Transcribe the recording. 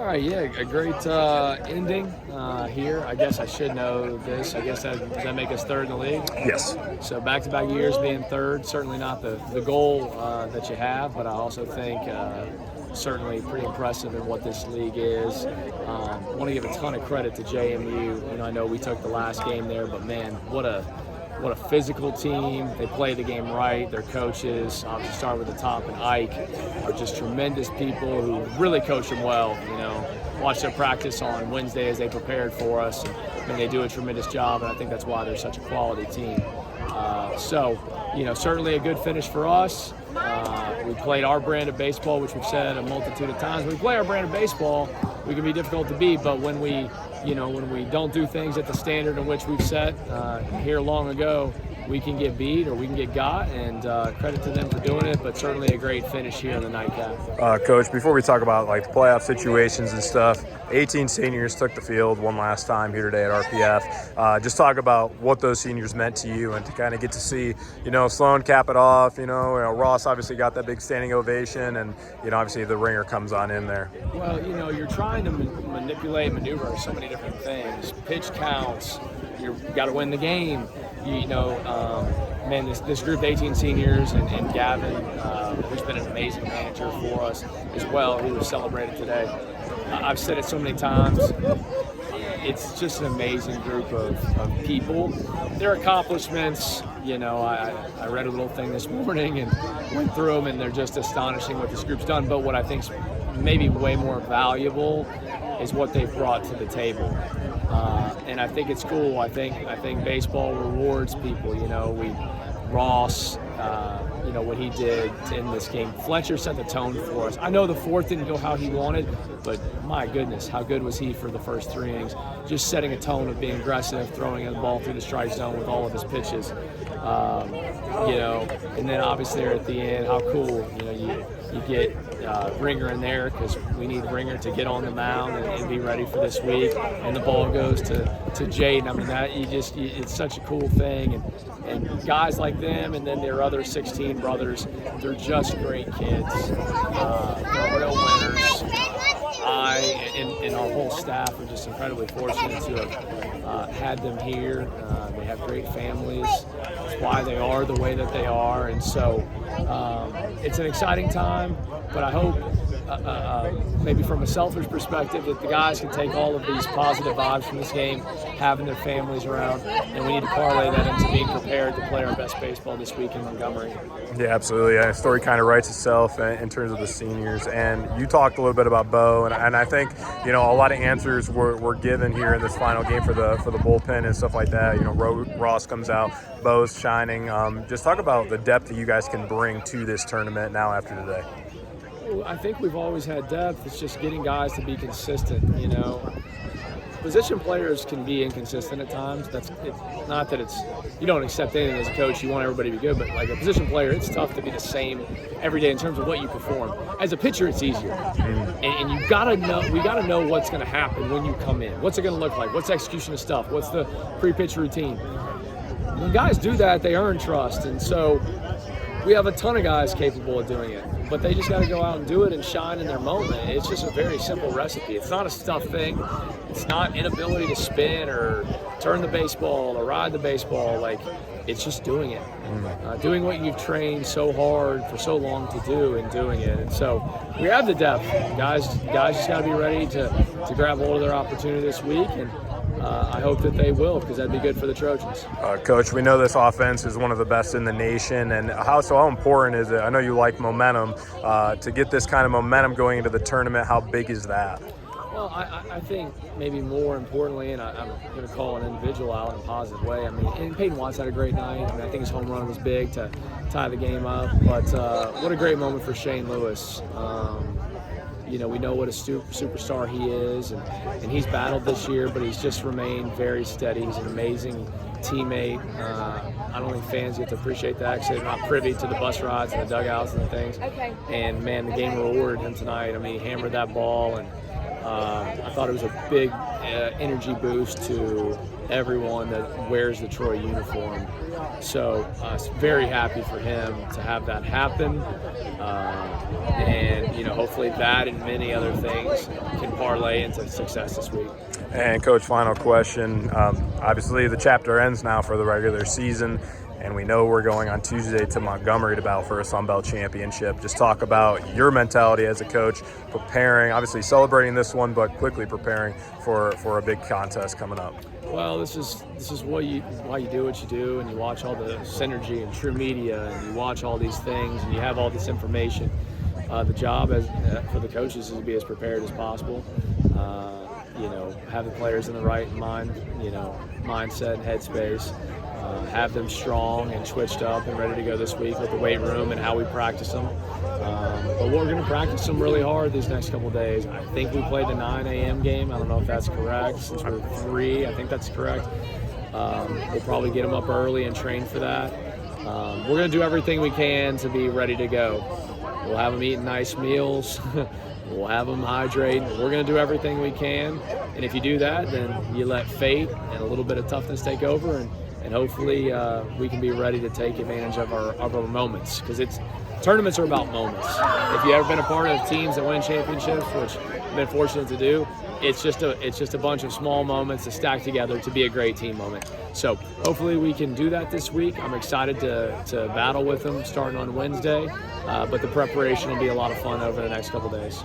All right, yeah, a great ending here. I guess I should know this. I guess does that make us third in the league? Yes. So back-to-back years being third, certainly not the goal that you have, but I also think certainly pretty impressive in what this league is. Want to give a ton of credit to JMU. You know, I know we took the last game there, but man, what a physical team. They play the game right. Their coaches, obviously start with the top, and Ike are just tremendous people who really coach them well. You know, watch their practice on Wednesday as they prepared for us, and they do a tremendous job, and I think that's why they're such a quality team. So, you know, certainly a good finish for us. We played our brand of baseball, which we've said a multitude of times. When we play our brand of baseball, we can be difficult to beat, but when we don't do things at the standard in which we've set here long ago, we can get beat or we can get got, and credit to them for doing it, but certainly a great finish here in the nightcap. Coach, before we talk about like the playoff situations and stuff, 18 seniors took the field one last time here today at RPF. Just talk about what those seniors meant to you and to kind of get to see, you know, Sloan cap it off. You know, Ross obviously got that big standing ovation, and, you know, obviously the ringer comes on in there. Well, you know, you're trying to maneuver so many different things. Pitch counts. You've got to win the game. You know, man, this group of 18 seniors and Gavin, who's been an amazing manager for us as well, who was celebrated today. I've said it so many times. It's just an amazing group of people. Their accomplishments, you know, I read a little thing this morning and went through them, and they're just astonishing what this group's done. But what I think's maybe way more valuable is what they've brought to the table. And I think it's cool. I think baseball rewards people. You know, Ross, you know, what he did in this game. Fletcher set the tone for us. I know the fourth didn't go how he wanted, but my goodness, how good was he for the first 3 innings? Just setting a tone of being aggressive, throwing the ball through the strike zone with all of his pitches. You know, and then obviously there at the end, how cool, you know, you get Ringer in there, because we need Ringer to get on the mound and be ready for this week, and the ball goes to Jaden. I mean, it's such a cool thing, and guys like them, and then their other 16 brothers, they're just great kids. They're real winners. I and our whole staff are just incredibly fortunate to have had them here. They have great families. That's why they are the way that they are, and so it's an exciting time. But I hope, maybe from a selfish perspective, that the guys can take all of these positive vibes from this game, having their families around, and we need to parlay that into being prepared to play our best baseball this week in Montgomery. Yeah, absolutely. The story kind of writes itself in terms of the seniors. And you talked a little bit about Bo, and I think, you know, a lot of answers were given here in this final game for the bullpen and stuff like that. You know, Ross comes out, Bo's shining. Just talk about the depth that you guys can bring to this tournament now after today. I think we've always had depth. It's just getting guys to be consistent, you know. Position players can be inconsistent at times. It's not that you don't accept anything as a coach. You want everybody to be good, but like a position player, it's tough to be the same every day in terms of what you perform. As a pitcher, it's easier, and you gotta know. We gotta know what's going to happen when you come in. What's it going to look like? What's the execution of stuff? What's the pre-pitch routine? When guys do that, they earn trust, and so we have a ton of guys capable of doing it, but they just got to go out and do it and shine in their moment. It's just a very simple recipe. It's not a stuff thing. It's not inability to spin or turn the baseball or ride the baseball. Like, it's just doing it. Doing what you've trained so hard for so long to do and doing it. And so we have the depth. Guys just got to be ready to grab hold of their opportunity this week, and I hope that they will, because that'd be good for the Trojans. Coach, we know this offense is one of the best in the nation, and how important is it? I know you like momentum. To get this kind of momentum going into the tournament, how big is that? Well, I think maybe more importantly, and I'm going to call an individual out in a positive way. I mean, and Peyton Watts had a great night. I mean, I think his home run was big to tie the game up. But what a great moment for Shane Lewis. You know, we know what a superstar he is, and he's battled this year, but he's just remained very steady. He's an amazing teammate. I don't think fans get to appreciate that because they're not privy to the bus rides and the dugouts and the things. Okay. And, man, the game rewarded him tonight. I mean, he hammered that ball, and I thought it was a big energy boost to everyone that wears the Troy uniform. So very happy for him to have that happen. And, hopefully that and many other things can parlay into success this week. And Coach, final question. Obviously the chapter ends now for the regular season, and we know we're going on Tuesday to Montgomery to battle for a Sun Belt championship. Just talk about your mentality as a coach, preparing, obviously celebrating this one, but quickly preparing for a big contest coming up. Well, this is why you do what you do, and you watch all the synergy and true media, and you watch all these things, and you have all this information. The job for the coaches is to be as prepared as possible. Have the players in the right mindset and headspace. Have them strong and switched up and ready to go this week with the weight room and how we practice them. But we're going to practice them really hard these next couple of days. I think we played the 9 a.m. game. I don't know if that's correct. Since we're 3, I think that's correct. We'll probably get them up early and train for that. We're going to do everything we can to be ready to go. We'll have them eating nice meals. We'll have them hydrate. We're going to do everything we can. And if you do that, then you let fate and a little bit of toughness take over, and hopefully we can be ready to take advantage of our moments, because tournaments are about moments. If you've ever been a part of teams that win championships, which I've been fortunate to do, it's just a bunch of small moments that stack together to be a great team moment. So hopefully we can do that this week. I'm excited to battle with them starting on Wednesday, but the preparation will be a lot of fun over the next couple days.